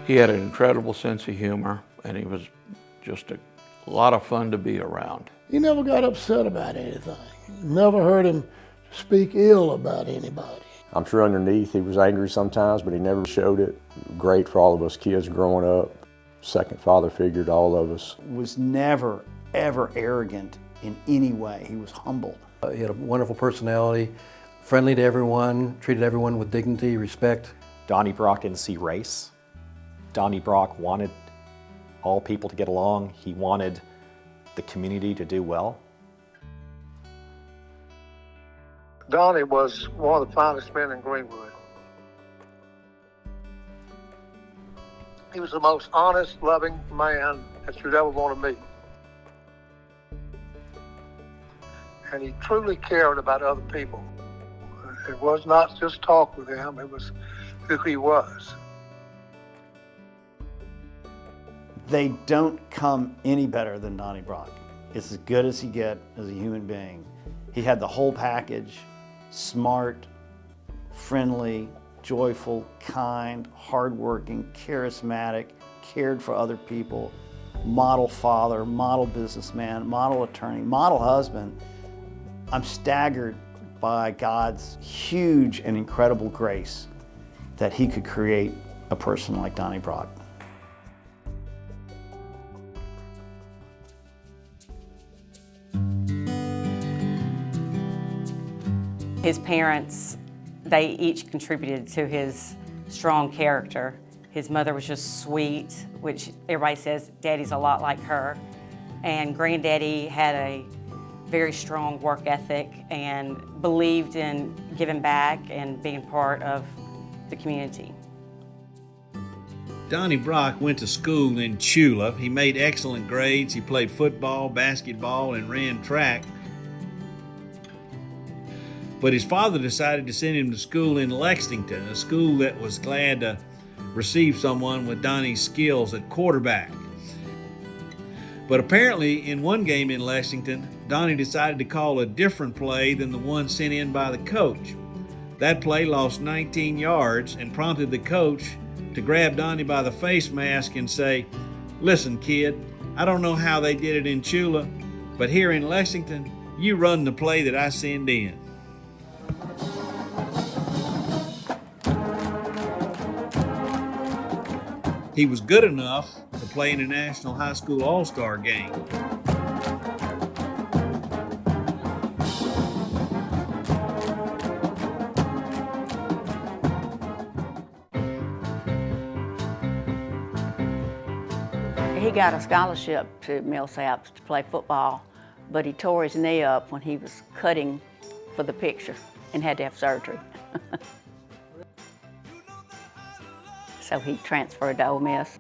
He had an incredible sense of humor, and he was just a lot of fun to be around. He never got upset about anything. Never heard him speak ill about anybody. I'm sure underneath he was angry sometimes, but he never showed it. Great for all of us kids growing up. Second father figure to all of us. Was never, ever arrogant in any way. He was humble. He had a wonderful personality, friendly to everyone, treated everyone with dignity, respect. Donnie Brock didn't see race. Donnie Brock wanted all people to get along. He wanted the community to do well. Donnie was one of the finest men in Greenwood. He was the most honest, loving man that you'd ever want to meet. And he truly cared about other people. It was not just talk with him, it was who he was. They don't come any better than Donnie Brock. It's as good as he get as a human being. He had the whole package: smart, friendly, joyful, kind, hardworking, charismatic, cared for other people, model father, model businessman, model attorney, model husband. I'm staggered by God's huge and incredible grace that he could create a person like Donnie Brock. His parents, they each contributed to his strong character. His mother was just sweet, which everybody says Daddy's a lot like her. And Granddaddy had a very strong work ethic and believed in giving back and being part of the community. Donnie Brock went to school in Chula. He made excellent grades. He played football, basketball, and ran track. But his father decided to send him to school in Lexington, a school that was glad to receive someone with Donnie's skills at quarterback. But apparently, in one game in Lexington, Donnie decided to call a different play than the one sent in by the coach. That play lost 19 yards and prompted the coach to grab Donnie by the face mask and say, "Listen, kid, I don't know how they did it in Chula, but here in Lexington, you run the play that I send in." He was good enough to play in a National High School All-Star game. He got a scholarship to Millsaps to play football, but he tore his knee up when he was cutting for the picture and had to have surgery. So he transferred to Ole Miss.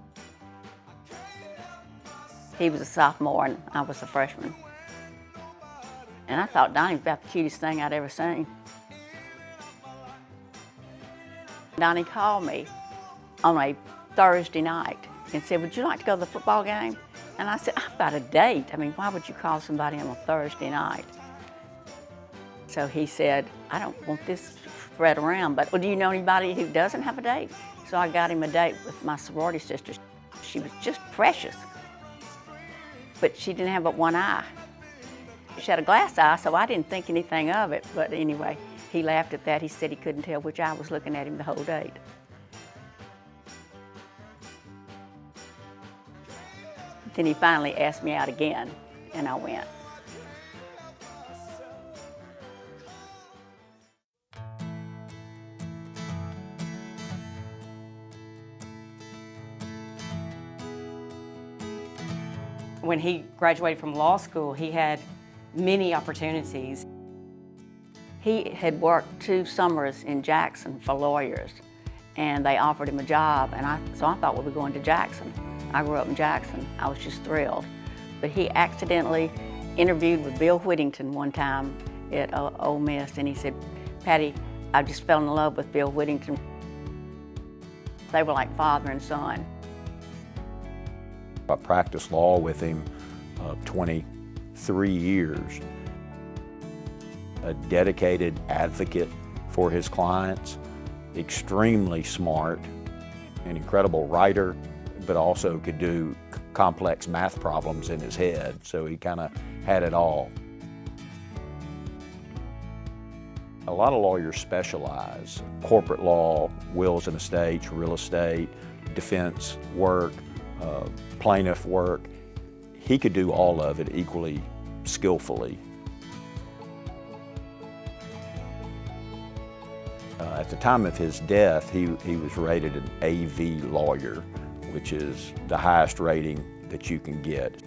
He was a sophomore and I was a freshman. And I thought Donnie was about the cutest thing I'd ever seen. Donnie called me on a Thursday night and said, "Would you like to go to the football game?" And I said, "I've got a date. I mean, why would you call somebody on a Thursday night?" So he said, "I don't want this spread around, but well, do you know anybody who doesn't have a date?" So I got him a date with my sorority sister. She was just precious, but she didn't have but one eye. She had a glass eye, so I didn't think anything of it. But anyway, he laughed at that. He said he couldn't tell which eye was looking at him the whole date. Then he finally asked me out again, and I went. When he graduated from law school, he had many opportunities. He had worked 2 summers in Jackson for lawyers, and they offered him a job, and so I thought we were going to Jackson. I grew up in Jackson. I was just thrilled. But he accidentally interviewed with Bill Whittington one time at Ole Miss, and he said, "Patty, I just fell in love with Bill Whittington." They were like father and son. I practiced law with him 23 years. A dedicated advocate for his clients, extremely smart, an incredible writer, but also could do complex math problems in his head, so he kind of had it all. A lot of lawyers specialize. Corporate law, wills and estates, real estate, defense work, plaintiff work. He could do all of it equally skillfully. At the time of his death, he was rated an AV lawyer, which is the highest rating that you can get.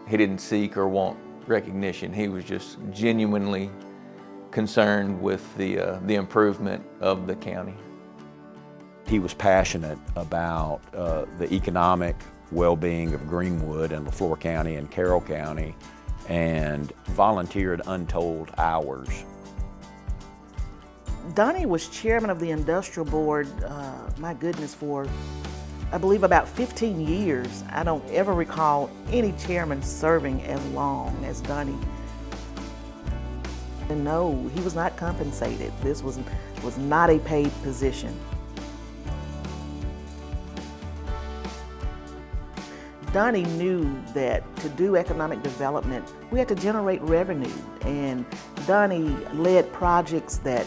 He didn't seek or want recognition. He was just genuinely concerned with the improvement of the county. He was passionate about the economic well-being of Greenwood and Leflore County and Carroll County, and volunteered untold hours. Donnie was chairman of the industrial board, my goodness, for I believe about 15 years. I don't ever recall any chairman serving as long as Donnie. And no, he was not compensated. This was not a paid position. Donnie knew that to do economic development, we had to generate revenue, and Donnie led projects that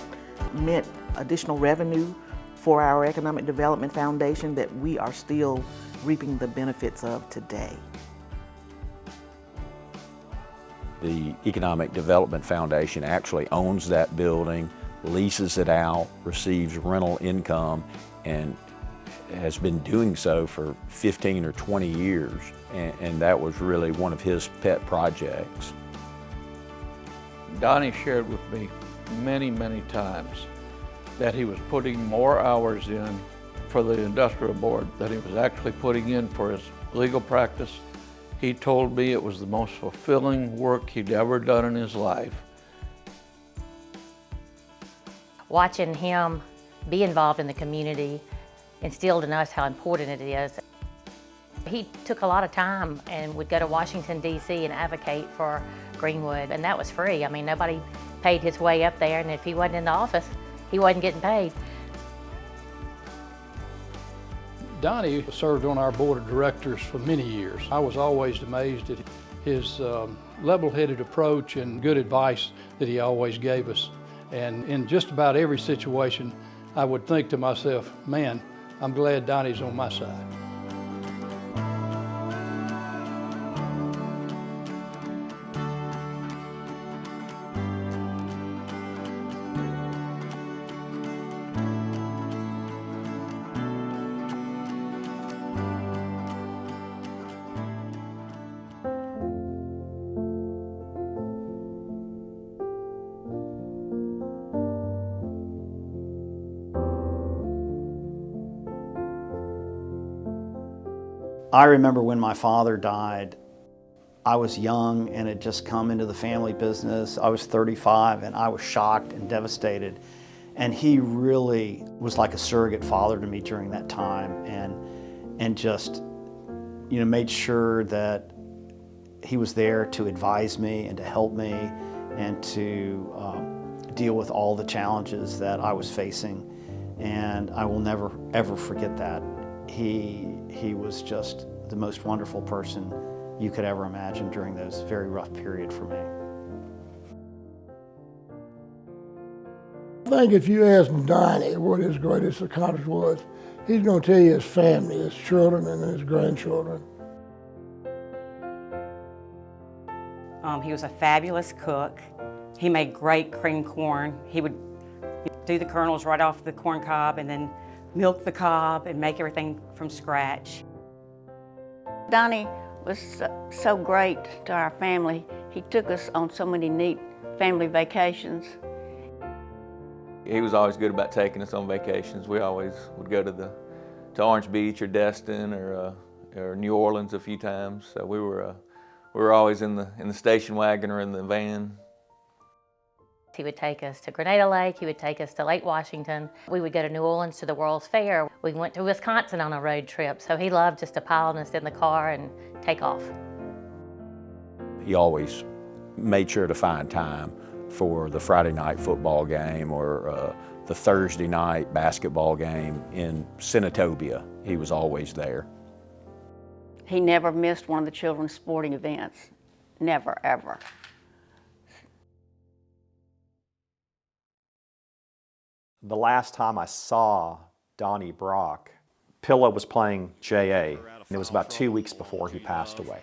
meant additional revenue for our Economic Development Foundation that we are still reaping the benefits of today. The Economic Development Foundation actually owns that building, leases it out, receives rental income, and has been doing so for 15 or 20 years. And that was really one of his pet projects. Donnie shared with me many, many times that he was putting more hours in for the industrial board than he was actually putting in for his legal practice. He told me it was the most fulfilling work he'd ever done in his life. Watching him be involved in the community instilled in us how important it is. He took a lot of time and would go to Washington, D.C. and advocate for Greenwood, and that was free. I mean, nobody paid his way up there, and if he wasn't in the office, he wasn't getting paid. Donnie served on our board of directors for many years. I was always amazed at his level-headed approach and good advice that he always gave us. And in just about every situation, I would think to myself, man, I'm glad Donnie's on my side. I remember when my father died, I was young and had just come into the family business. I was 35 and I was shocked and devastated. And he really was like a surrogate father to me during that time, and just, you know, made sure that he was there to advise me and to help me and to deal with all the challenges that I was facing. And I will never, ever forget that. He was just the most wonderful person you could ever imagine during those very rough period for me. I think if you ask Donnie what his greatest accomplishment was, he's going to tell you his family, his children and his grandchildren. He was a fabulous cook. He made great cream corn. He would do the kernels right off the corn cob and then milk the cob and make everything from scratch. Donnie was so great to our family. He took us on so many neat family vacations. He was always good about taking us on vacations. We always would go to Orange Beach or Destin or New Orleans a few times. So we were always in the station wagon or in the van. He would take us to Grenada Lake, he would take us to Lake Washington. We would go to New Orleans to the World's Fair. We went to Wisconsin on a road trip, so he loved just to pile us in the car and take off. he always made sure to find time for the Friday night football game or the Thursday night basketball game in Senatobia. He was always there. He never missed one of the children's sporting events. Never, ever. The last time I saw Donnie Brock, Pilla was playing JA, and it was about 2 weeks before he passed away.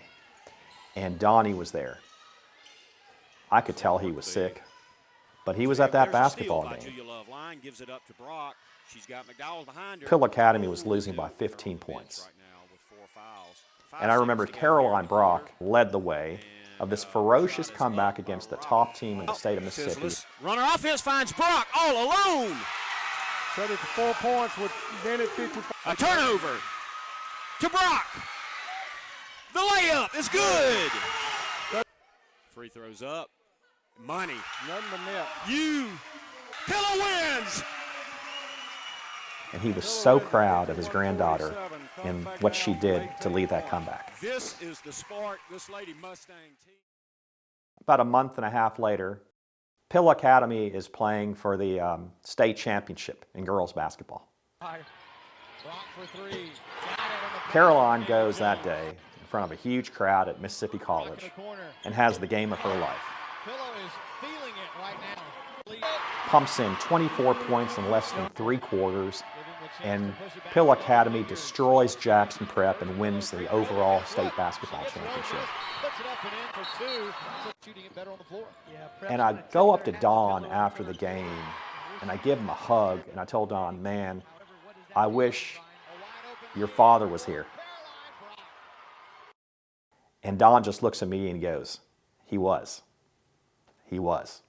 And Donnie was there. I could tell he was sick, but he was at that basketball game. Pill Academy was losing by 15 points. And I remember Caroline Brock led the way of this ferocious comeback against the top team in the state of Mississippi. Runner offense finds Brock all alone. Cut it to 4 points with minute 55. A turnover to Brock. The layup is good. Free throws up. Money. Nothing but net. Pilla wins. And he was so proud of his granddaughter and what she did to lead that comeback. This is the spark, this Lady Mustang team. About a month and a half later, Pill Academy is playing for the state championship in girls basketball. Caroline goes that day in front of a huge crowd at Mississippi College and has the game of her life. Pumps in 24 points in less than 3 quarters, and Pill Academy destroys Jackson Prep and wins the overall state basketball championship. And I go up to Don after the game, and I give him a hug, and I told Don, man, I wish your father was here. And Don just looks at me and goes, he was. He was.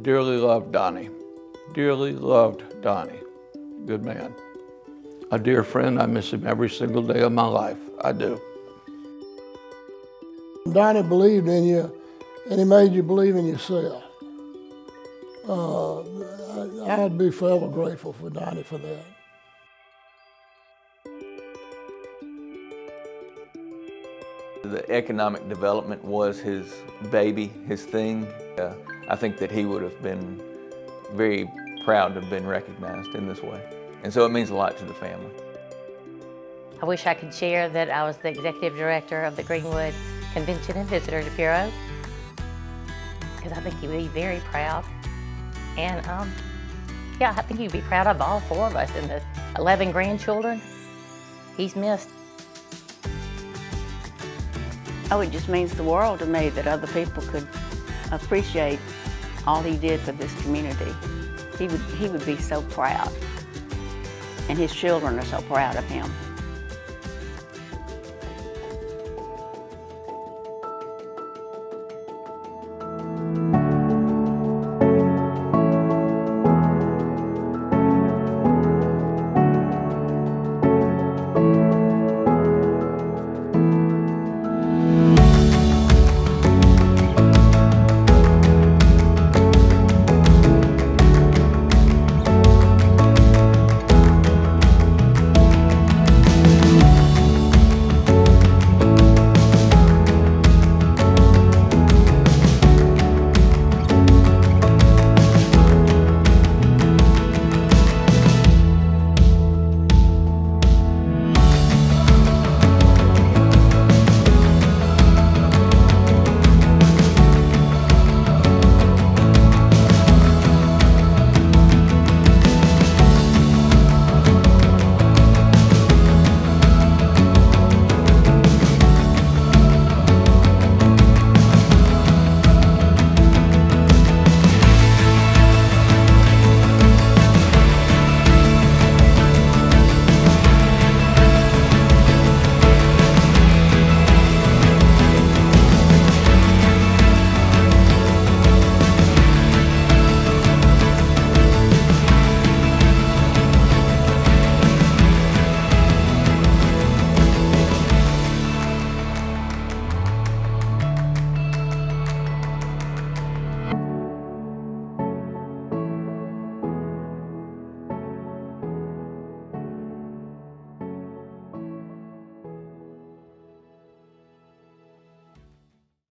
Dearly loved Donnie. Dearly loved Donnie. Good man. A dear friend. I miss him every single day of my life. I do. Donnie believed in you, and he made you believe in yourself. I'd be forever grateful for Donnie for that. The economic development was his baby, his thing. I think that he would have been very proud to have been recognized in this way. And so it means a lot to the family. I wish I could share that I was the executive director of the Greenwood Convention and Visitors Bureau, because I think he would be very proud. And yeah, I think he'd be proud of all 4 of us and the 11 grandchildren he's missed. Oh, it just means the world to me that other people could appreciate all he did for this community. He would be so proud, and his children are so proud of him.